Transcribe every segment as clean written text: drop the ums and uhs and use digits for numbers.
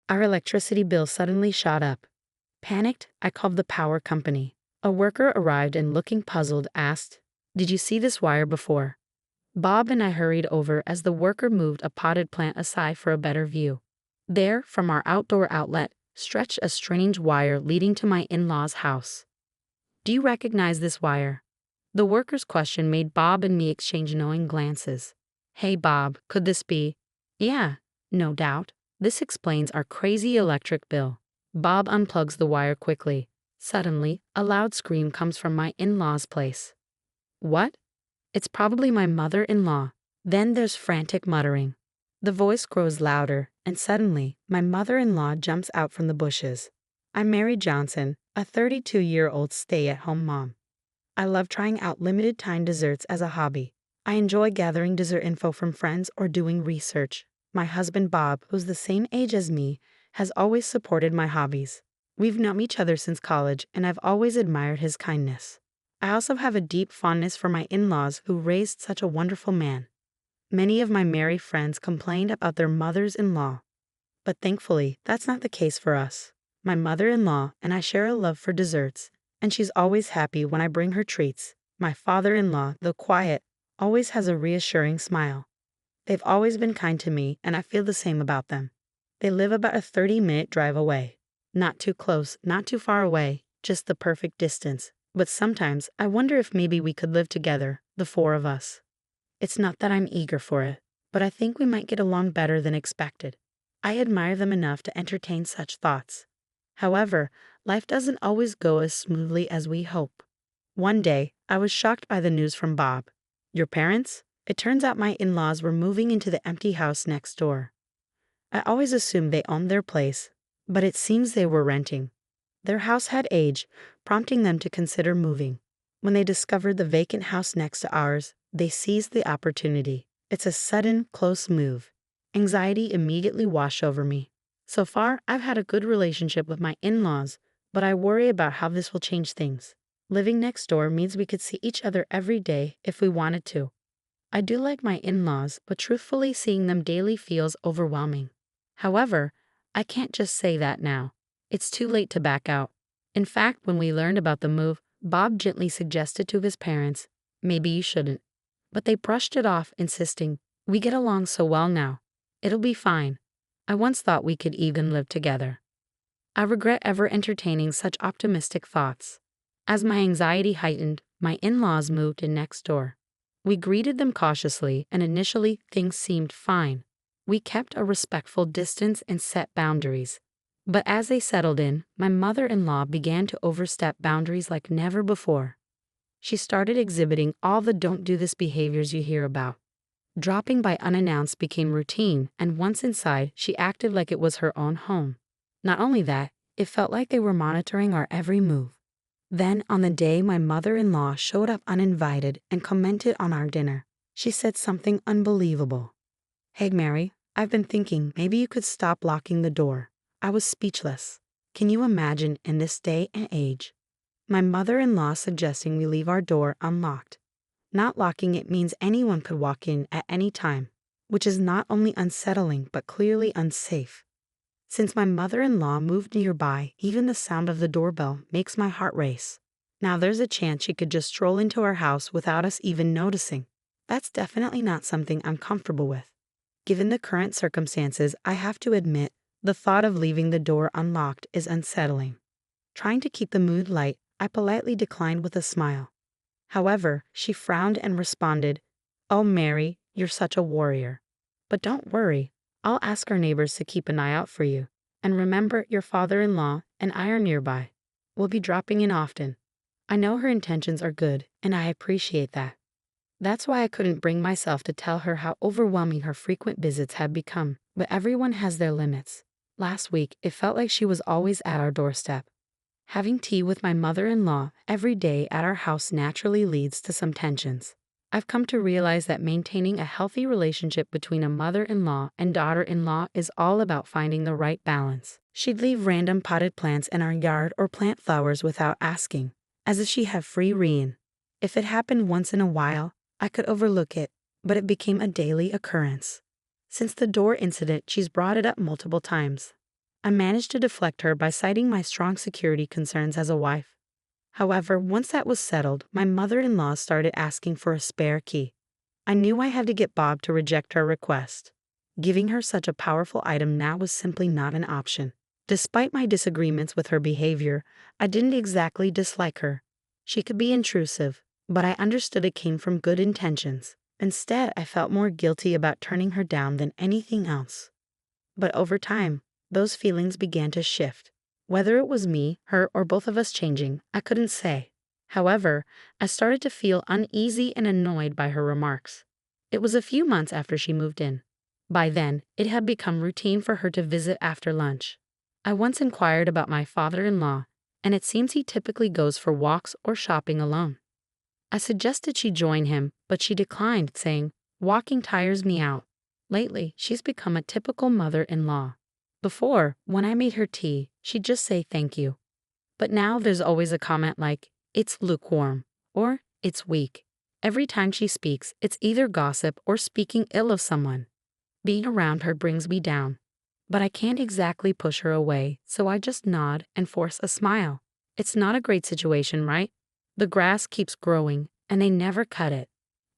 Our electricity bill suddenly shot up. Panicked, I called the power company. A worker arrived and, looking puzzled, asked, "Did you see this wire before?" Bob and I hurried over as the worker moved a potted plant aside for a better view. There, from our outdoor outlet, stretched a strange wire leading to my in-laws' house. "Do you recognize this wire?" The worker's question made Bob and me exchange knowing glances. "Hey Bob, could this be?" "Yeah, no doubt. This explains our crazy electric bill." Bob unplugs the wire quickly. Suddenly, a loud scream comes from my in-laws' place. "What?" "It's probably my mother-in-law." Then there's frantic muttering. The voice grows louder, and suddenly, my mother-in-law jumps out from the bushes. I'm Mary Johnson, a 32-year-old stay-at-home mom. I love trying out limited-time desserts as a hobby. I enjoy gathering dessert info from friends or doing research. My husband Bob, who's the same age as me, has always supported my hobbies. We've known each other since college, and I've always admired his kindness. I also have a deep fondness for my in-laws who raised such a wonderful man. Many of my Mary friends complained about their mothers-in-law, but thankfully, that's not the case for us. My mother-in-law and I share a love for desserts, and she's always happy when I bring her treats. My father-in-law, though quiet, always has a reassuring smile. They've always been kind to me, and I feel the same about them. They live about a 30-minute drive away. Not too close, not too far away, just the perfect distance. But sometimes I wonder if maybe we could live together, the four of us. It's not that I'm eager for it, but I think we might get along better than expected. I admire them enough to entertain such thoughts. However, life doesn't always go as smoothly as we hope. One day, I was shocked by the news from Bob. "Your parents?" It turns out my in-laws were moving into the empty house next door. I always assumed they owned their place, but it seems they were renting. Their house had aged, prompting them to consider moving. When they discovered the vacant house next to ours, they seized the opportunity. It's a sudden, close move. Anxiety immediately washed over me. So far, I've had a good relationship with my in-laws, but I worry about how this will change things. Living next door means we could see each other every day if we wanted to. I do like my in-laws, but truthfully, seeing them daily feels overwhelming. However, I can't just say that now. It's too late to back out. In fact, when we learned about the move, Bob gently suggested to his parents, "Maybe you shouldn't." But they brushed it off, insisting, "We get along so well now. It'll be fine." I once thought we could even live together. I regret ever entertaining such optimistic thoughts. As my anxiety heightened, my in-laws moved in next door. We greeted them cautiously, and initially things seemed fine. We kept a respectful distance and set boundaries. But as they settled in, my mother-in-law began to overstep boundaries like never before. She started exhibiting all the don't do this behaviors you hear about. Dropping by unannounced became routine, and once inside, she acted like it was her own home. Not only that, it felt like they were monitoring our every move. Then, on the day my mother-in-law showed up uninvited and commented on our dinner, she said something unbelievable. "Hey Mary, I've been thinking maybe you could stop locking the door." I was speechless. Can you imagine in this day and age? My mother-in-law suggesting we leave our door unlocked. Not locking it means anyone could walk in at any time, which is not only unsettling but clearly unsafe. Since my mother-in-law moved nearby, even the sound of the doorbell makes my heart race. Now there's a chance she could just stroll into our house without us even noticing. That's definitely not something I'm comfortable with. Given the current circumstances, I have to admit, the thought of leaving the door unlocked is unsettling. Trying to keep the mood light, I politely declined with a smile. However, she frowned and responded, "Oh Mary, you're such a warrior. But don't worry, I'll ask our neighbors to keep an eye out for you. And remember, your father-in-law and I are nearby. We'll be dropping in often." I know her intentions are good, and I appreciate that. That's why I couldn't bring myself to tell her how overwhelming her frequent visits had become, but everyone has their limits. Last week, it felt like she was always at our doorstep. Having tea with my mother-in-law every day at our house naturally leads to some tensions. I've come to realize that maintaining a healthy relationship between a mother-in-law and daughter-in-law is all about finding the right balance. She'd leave random potted plants in our yard or plant flowers without asking, as if she had free rein. If it happened once in a while, I could overlook it, but it became a daily occurrence. Since the door incident, she's brought it up multiple times. I managed to deflect her by citing my strong security concerns as a wife. However, once that was settled, my mother-in-law started asking for a spare key. I knew I had to get Bob to reject her request. Giving her such a powerful item now was simply not an option. Despite my disagreements with her behavior, I didn't exactly dislike her. She could be intrusive, but I understood it came from good intentions. Instead, I felt more guilty about turning her down than anything else. But over time, those feelings began to shift. Whether it was me, her, or both of us changing, I couldn't say. However, I started to feel uneasy and annoyed by her remarks. It was a few months after she moved in. By then, it had become routine for her to visit after lunch. I once inquired about my father-in-law, and it seems he typically goes for walks or shopping alone. I suggested she join him, but she declined, saying, "Walking tires me out." Lately, she's become a typical mother-in-law. Before, when I made her tea, she'd just say thank you. But now there's always a comment like, "It's lukewarm," or "It's weak." Every time she speaks, it's either gossip or speaking ill of someone. Being around her brings me down. But I can't exactly push her away, so I just nod and force a smile. It's not a great situation, right? The grass keeps growing, and they never cut it.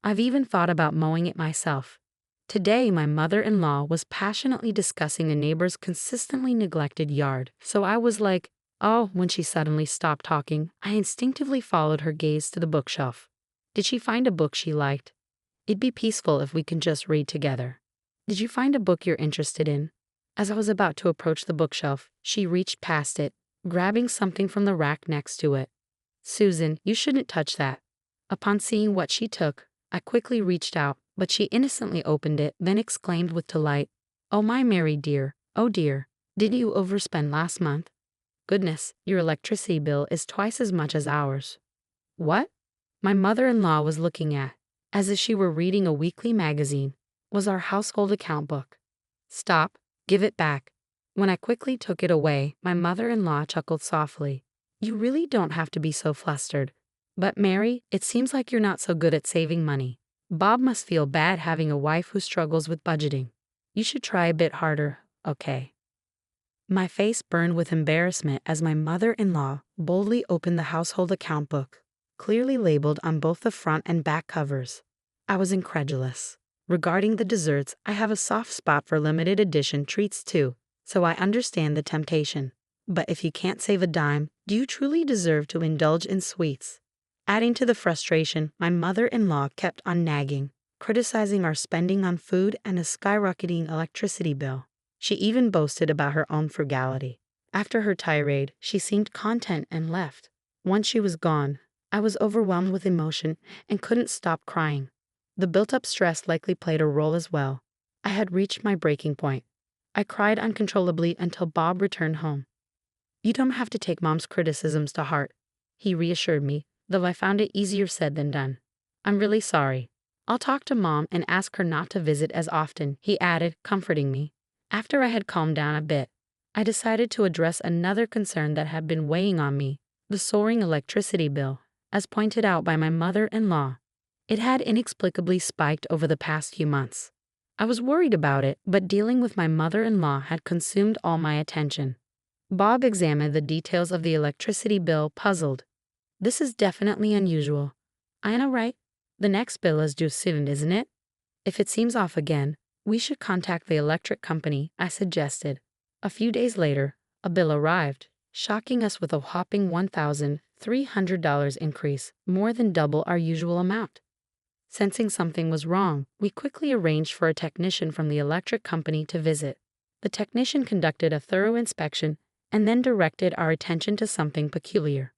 I've even thought about mowing it myself. Today, my mother-in-law was passionately discussing a neighbor's consistently neglected yard, so I was like, oh, when she suddenly stopped talking, I instinctively followed her gaze to the bookshelf. Did she find a book she liked? It'd be peaceful if we can just read together. Did you find a book you're interested in? As I was about to approach the bookshelf, she reached past it, grabbing something from the rack next to it. Susan, you shouldn't touch that. Upon seeing what she took, I quickly reached out, but she innocently opened it, then exclaimed with delight, "Oh my Mary dear, oh dear, didn't you overspend last month? Goodness, your electricity bill is twice as much as ours." What? My mother-in-law was looking at, as if she were reading a weekly magazine, was our household account book. "Stop, give it back." When I quickly took it away, my mother-in-law chuckled softly. "You really don't have to be so flustered. But Mary, it seems like you're not so good at saving money. Bob must feel bad having a wife who struggles with budgeting. You should try a bit harder, okay?" My face burned with embarrassment as my mother-in-law boldly opened the household account book, clearly labeled on both the front and back covers. I was incredulous. Regarding the desserts, I have a soft spot for limited edition treats too, so I understand the temptation. But if you can't save a dime, do you truly deserve to indulge in sweets? Adding to the frustration, my mother-in-law kept on nagging, criticizing our spending on food and a skyrocketing electricity bill. She even boasted about her own frugality. After her tirade, she seemed content and left. Once she was gone, I was overwhelmed with emotion and couldn't stop crying. The built-up stress likely played a role as well. I had reached my breaking point. I cried uncontrollably until Bob returned home. "You don't have to take Mom's criticisms to heart," he reassured me, though I found it easier said than done. "I'm really sorry. I'll talk to Mom and ask her not to visit as often," he added, comforting me. After I had calmed down a bit, I decided to address another concern that had been weighing on me, the soaring electricity bill, as pointed out by my mother-in-law. It had inexplicably spiked over the past few months. I was worried about it, but dealing with my mother-in-law had consumed all my attention. Bob examined the details of the electricity bill, puzzled. "This is definitely unusual. I know, right? The next bill is due soon, isn't it? If it seems off again, we should contact the electric company," I suggested. A few days later, a bill arrived, shocking us with a whopping $1,300 increase, more than double our usual amount. Sensing something was wrong, we quickly arranged for a technician from the electric company to visit. The technician conducted a thorough inspection and then directed our attention to something peculiar.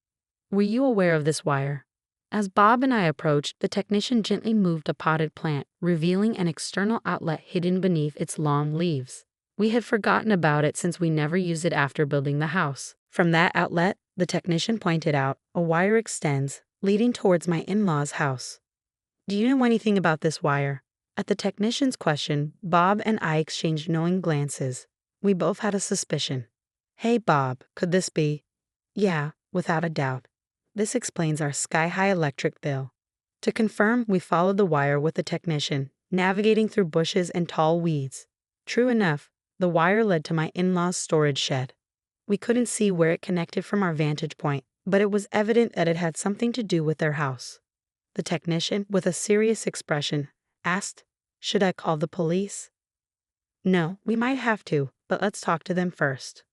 "Were you aware of this wire?" As Bob and I approached, the technician gently moved a potted plant, revealing an external outlet hidden beneath its long leaves. We had forgotten about it since we never used it after building the house. From that outlet, the technician pointed out, a wire extends, leading towards my in-laws' house. "Do you know anything about this wire?" At the technician's question, Bob and I exchanged knowing glances. We both had a suspicion. "Hey, Bob, could this be?" "Yeah, without a doubt. This explains our sky-high electric bill." To confirm, we followed the wire with the technician, navigating through bushes and tall weeds. True enough, The wire led to my in-laws' storage shed. We couldn't see where it connected from our vantage point, but it was evident that it had something to do with their house. The technician, with a serious expression, asked, "Should I call the police?" "No, we might have to, but let's talk to them first.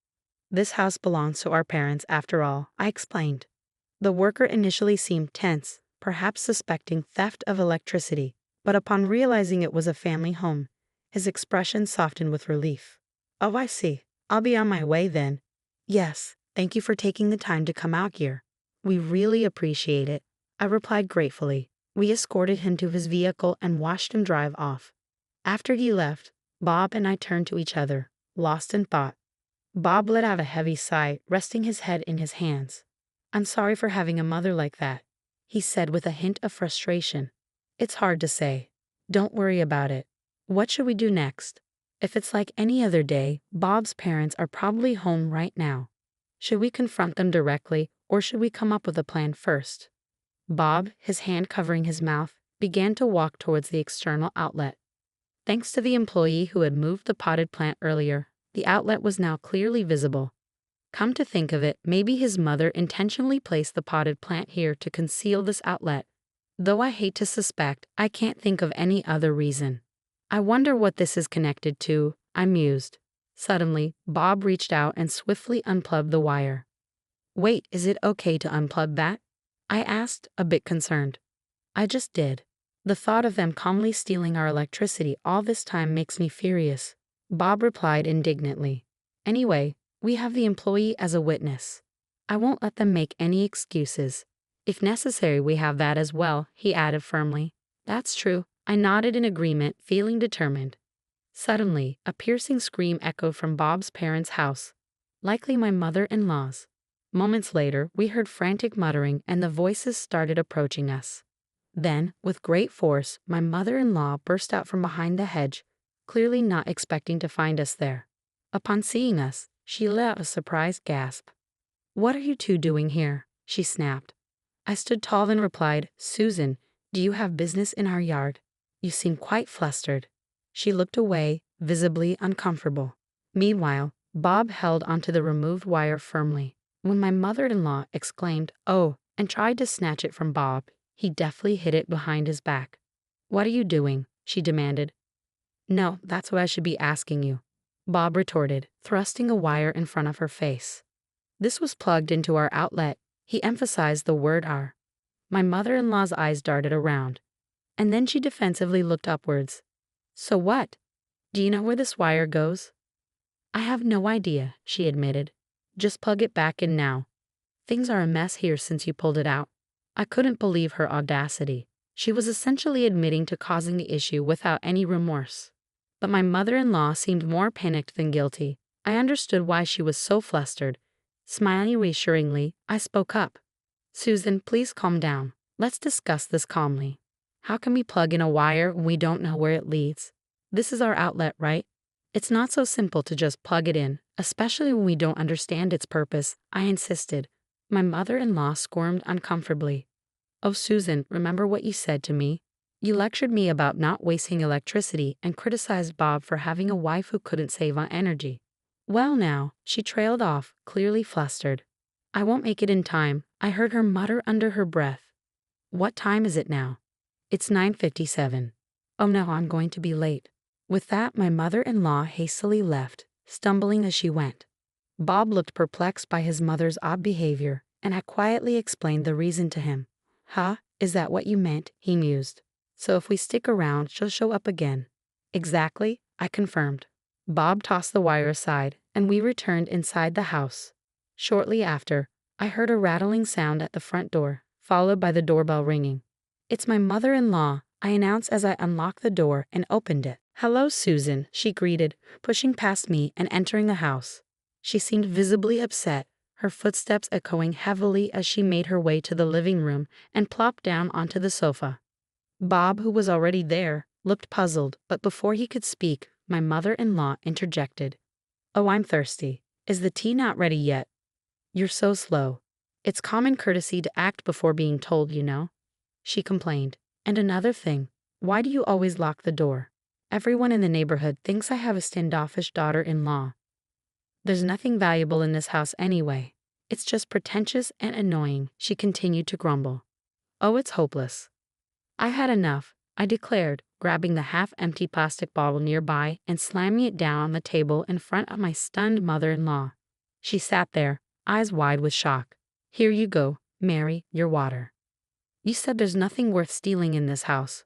This house belongs to our parents after all," I explained. The worker initially seemed tense, perhaps suspecting theft of electricity, but upon realizing it was a family home, his expression softened with relief. "Oh, I see. I'll be on my way then." "Yes, thank you for taking the time to come out here. We really appreciate it," I replied gratefully. We escorted him to his vehicle and watched him drive off. After he left, Bob and I turned to each other, lost in thought. Bob let out a heavy sigh, resting his head in his hands. "I'm sorry for having a mother like that," he said with a hint of frustration. "It's hard to say. Don't worry about it. What should we do next?" If it's like any other day, Bob's parents are probably home right now. Should we confront them directly, or should we come up with a plan first? Bob, his hand covering his mouth, began to walk towards the external outlet. Thanks to the employee who had moved the potted plant earlier, the outlet was now clearly visible. Come to think of it, maybe his mother intentionally placed the potted plant here to conceal this outlet. Though I hate to suspect, I can't think of any other reason. I wonder what this is connected to, I mused. Suddenly, Bob reached out and swiftly unplugged the wire. "Wait, is it okay to unplug that?" I asked, a bit concerned. "I just did. The thought of them calmly stealing our electricity all this time makes me furious," Bob replied indignantly. "Anyway, we have the employee as a witness. I won't let them make any excuses. If necessary, we have that as well," he added firmly. "That's true," I nodded in agreement, feeling determined. Suddenly, a piercing scream echoed from Bob's parents' house, likely my mother-in-law's. Moments later, we heard frantic muttering and the voices started approaching us. Then, with great force, my mother-in-law burst out from behind the hedge, clearly not expecting to find us there. Upon seeing us, she let out a surprised gasp. "What are you two doing here?" she snapped. I stood tall and replied, "Susan, do you have business in our yard? You seem quite flustered." She looked away, visibly uncomfortable. Meanwhile, Bob held onto the removed wire firmly. When my mother-in-law exclaimed, "Oh," and tried to snatch it from Bob, he deftly hid it behind his back. "What are you doing?" she demanded. "No, that's what I should be asking you," Bob retorted, thrusting a wire in front of her face. This was plugged into our outlet. He emphasized the word "our." My mother-in-law's eyes darted around, and then she defensively looked upwards. "So what? Do you know where this wire goes?" "I have no idea," she admitted. "Just plug it back in now. Things are a mess here since you pulled it out." I couldn't believe her audacity. She was essentially admitting to causing the issue without any remorse. But my mother-in-law seemed more panicked than guilty. I understood why she was so flustered. Smiling reassuringly, I spoke up. "Susan, please calm down. Let's discuss this calmly. How can we plug in a wire when we don't know where it leads? This is our outlet, right? It's not so simple to just plug it in, especially when we don't understand its purpose," I insisted. My mother-in-law squirmed uncomfortably. "Oh, Susan, remember what you said to me? You lectured me about not wasting electricity and criticized Bob for having a wife who couldn't save on energy." "Well now," she trailed off, clearly flustered. "I won't make it in time," I heard her mutter under her breath. "What time is it now?" "It's 9:57. Oh no, I'm going to be late." With that, my mother-in-law hastily left, stumbling as she went. Bob looked perplexed by his mother's odd behavior, and I quietly explained the reason to him. "Huh? Is that what you meant?" he mused. "So if we stick around, she'll show up again." "Exactly," I confirmed. Bob tossed the wire aside, and we returned inside the house. Shortly after, I heard a rattling sound at the front door, followed by the doorbell ringing. "It's my mother-in-law," I announced as I unlocked the door and opened it. "Hello, Susan," she greeted, pushing past me and entering the house. She seemed visibly upset, her footsteps echoing heavily as she made her way to the living room and plopped down onto the sofa. Bob, who was already there, looked puzzled, but before he could speak, my mother-in-law interjected. "Oh, I'm thirsty. Is the tea not ready yet?" "You're so slow. It's common courtesy to act before being told, you know," she complained. "And another thing, why do you always lock the door? Everyone in the neighborhood thinks I have a standoffish daughter-in-law. There's nothing valuable in this house anyway. It's just pretentious and annoying, she continued to grumble. Oh, it's hopeless. I had enough, I declared, grabbing the half-empty plastic bottle nearby and slamming it down on the table in front of my stunned mother-in-law. She sat there, eyes wide with shock. Here you go, Mary, your water. You said there's nothing worth stealing in this house.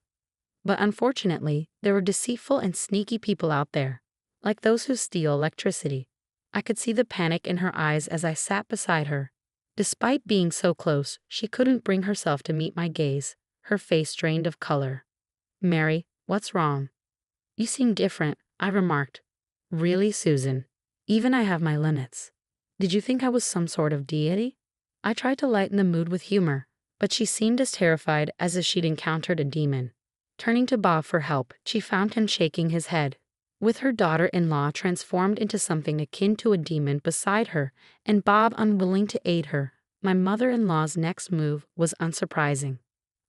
But unfortunately, there were deceitful and sneaky people out there, like those who steal electricity. I could see the panic in her eyes as I sat beside her. Despite being so close, she couldn't bring herself to meet my gaze, her face drained of color. Mary, what's wrong? You seem different, I remarked. Really, Susan? Even I have my limits. Did you think I was some sort of deity? I tried to lighten the mood with humor, but she seemed as terrified as if she'd encountered a demon. Turning to Bob for help, she found him shaking his head. With her daughter-in-law transformed into something akin to a demon beside her, and Bob unwilling to aid her, my mother-in-law's next move was unsurprising.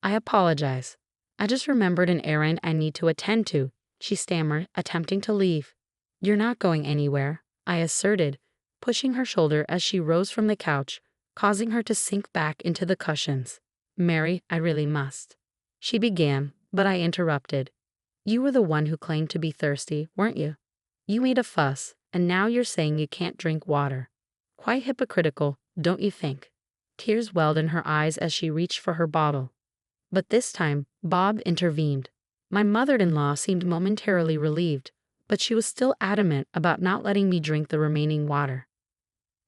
I apologize. I just remembered an errand I need to attend to, she stammered, attempting to leave. You're not going anywhere, I asserted, pushing her shoulder as she rose from the couch, causing her to sink back into the cushions. Mary, I really must. She began, but I interrupted. You were the one who claimed to be thirsty, weren't you? You made a fuss, and now you're saying you can't drink water. Quite hypocritical, don't you think? Tears welled in her eyes as she reached for her bottle. But this time, Bob intervened. My mother-in-law seemed momentarily relieved, but she was still adamant about not letting me drink the remaining water.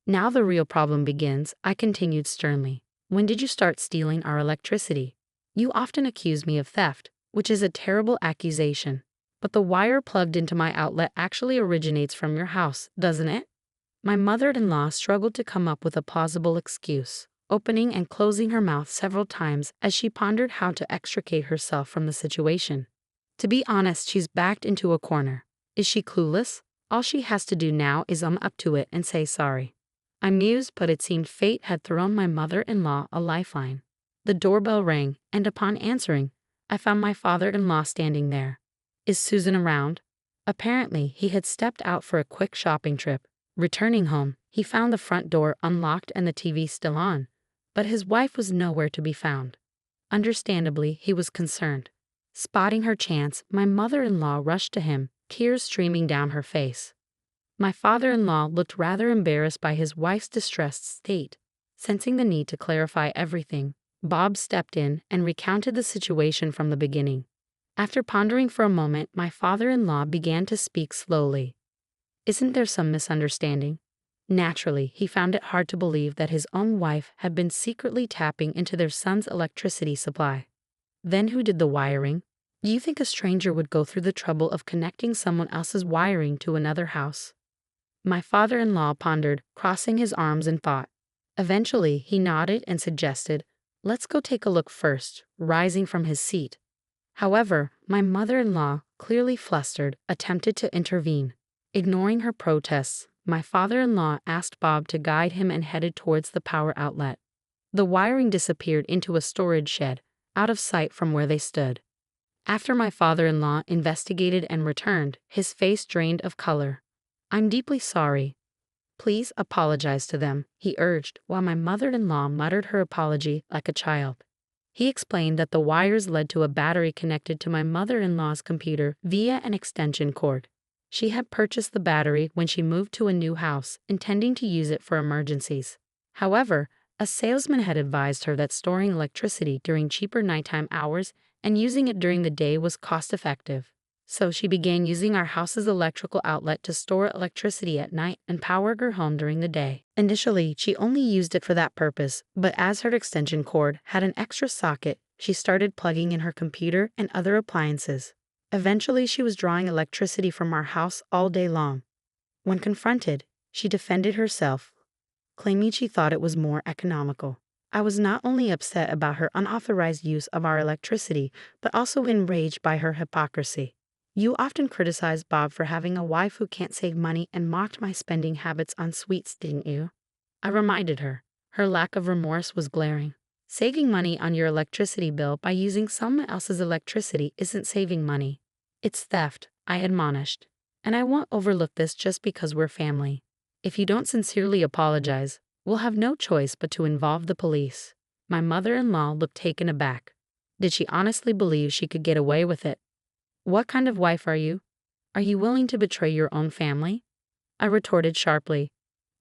Now the real problem begins, I continued sternly. When did you start stealing our electricity? You often accuse me of theft, which is a terrible accusation. But the wire plugged into my outlet actually originates from your house, doesn't it? My mother-in-law struggled to come up with a plausible excuse, opening and closing her mouth several times as she pondered how to extricate herself from the situation. To be honest, she's backed into a corner. Is she clueless? All she has to do now is up to it and say sorry. I mused, but it seemed fate had thrown my mother-in-law a lifeline. The doorbell rang, and upon answering, I found my father-in-law standing there. Is Susan around? Apparently, he had stepped out for a quick shopping trip. Returning home, he found the front door unlocked and the TV still on, but his wife was nowhere to be found. Understandably, he was concerned. Spotting her chance, my mother-in-law rushed to him, tears streaming down her face. My father-in-law looked rather embarrassed by his wife's distressed state. Sensing the need to clarify everything, Bob stepped in and recounted the situation from the beginning. After pondering for a moment, my father-in-law began to speak slowly. Isn't there some misunderstanding? Naturally, he found it hard to believe that his own wife had been secretly tapping into their son's electricity supply. Then who did the wiring? Do you think a stranger would go through the trouble of connecting someone else's wiring to another house? My father-in-law pondered, crossing his arms in thought. Eventually, he nodded and suggested, let's go take a look first, rising from his seat. However, my mother-in-law, clearly flustered, attempted to intervene. Ignoring her protests, my father-in-law asked Bob to guide him and headed towards the power outlet. The wiring disappeared into a storage shed, out of sight from where they stood. After my father-in-law investigated and returned, his face drained of color. I'm deeply sorry. Please apologize to them, he urged, while my mother-in-law muttered her apology like a child. He explained that the wires led to a battery connected to my mother-in-law's computer via an extension cord. She had purchased the battery when she moved to a new house, intending to use it for emergencies. However, a salesman had advised her that storing electricity during cheaper nighttime hours and using it during the day was cost-effective. So she began using our house's electrical outlet to store electricity at night and power her home during the day. Initially, she only used it for that purpose, but as her extension cord had an extra socket, she started plugging in her computer and other appliances. Eventually, she was drawing electricity from our house all day long. When confronted, she defended herself, claiming she thought it was more economical. I was not only upset about her unauthorized use of our electricity, but also enraged by her hypocrisy. You often criticized Bob for having a wife who can't save money and mocked my spending habits on sweets, didn't you? I reminded her. Her lack of remorse was glaring. Saving money on your electricity bill by using someone else's electricity isn't saving money. It's theft, I admonished. And I won't overlook this just because we're family. If you don't sincerely apologize, we'll have no choice but to involve the police. My mother-in-law looked taken aback. Did she honestly believe she could get away with it? What kind of wife are you? Are you willing to betray your own family? I retorted sharply.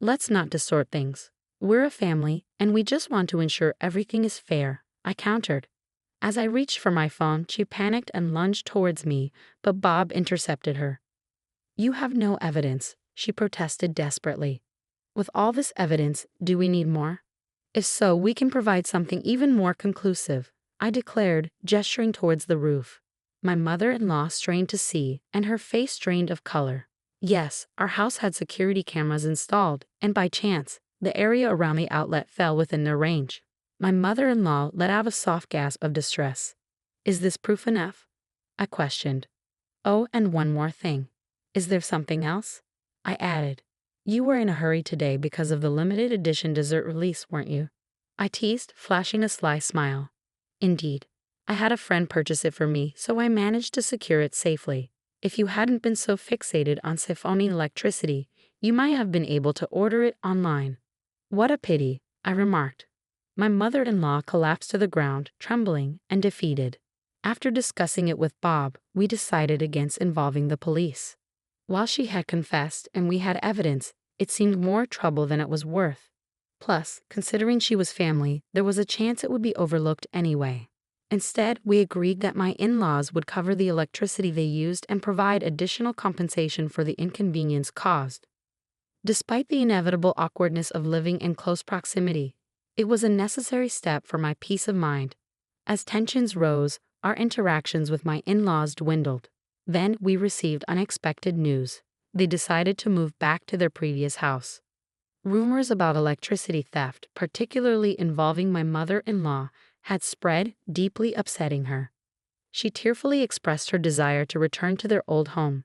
Let's not distort things. We're a family, and we just want to ensure everything is fair, I countered. As I reached for my phone, she panicked and lunged towards me, but Bob intercepted her. You have no evidence, she protested desperately. With all this evidence, do we need more? If so, we can provide something even more conclusive, I declared, gesturing towards the roof. My mother-in-law strained to see, and her face drained of color. Yes, our house had security cameras installed, and by chance, the area around the outlet fell within their range. My mother-in-law let out a soft gasp of distress. Is this proof enough? I questioned. Oh, and one more thing. Is there something else? I added. You were in a hurry today because of the limited edition dessert release, weren't you? I teased, flashing a sly smile. Indeed. I had a friend purchase it for me, so I managed to secure it safely. If you hadn't been so fixated on siphoning electricity, you might have been able to order it online. What a pity, I remarked. My mother-in-law collapsed to the ground, trembling and defeated. After discussing it with Bob, we decided against involving the police. While she had confessed and we had evidence, it seemed more trouble than it was worth. Plus, considering she was family, there was a chance it would be overlooked anyway. Instead, we agreed that my in-laws would cover the electricity they used and provide additional compensation for the inconvenience caused. Despite the inevitable awkwardness of living in close proximity, it was a necessary step for my peace of mind. As tensions rose, our interactions with my in-laws dwindled. Then we received unexpected news. They decided to move back to their previous house. Rumors about electricity theft, particularly involving my mother-in-law, had spread, deeply upsetting her. She tearfully expressed her desire to return to their old home.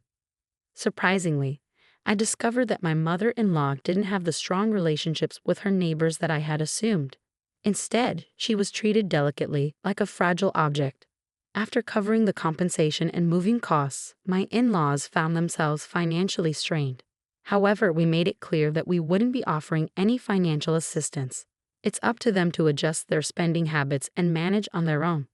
Surprisingly, I discovered that my mother-in-law didn't have the strong relationships with her neighbors that I had assumed. Instead, she was treated delicately, like a fragile object. After covering the compensation and moving costs, my in-laws found themselves financially strained. However, we made it clear that we wouldn't be offering any financial assistance. It's up to them to adjust their spending habits and manage on their own.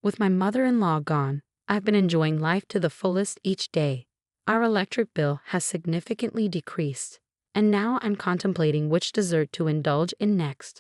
With my mother-in-law gone, I've been enjoying life to the fullest each day. Our electric bill has significantly decreased, and now I'm contemplating which dessert to indulge in next.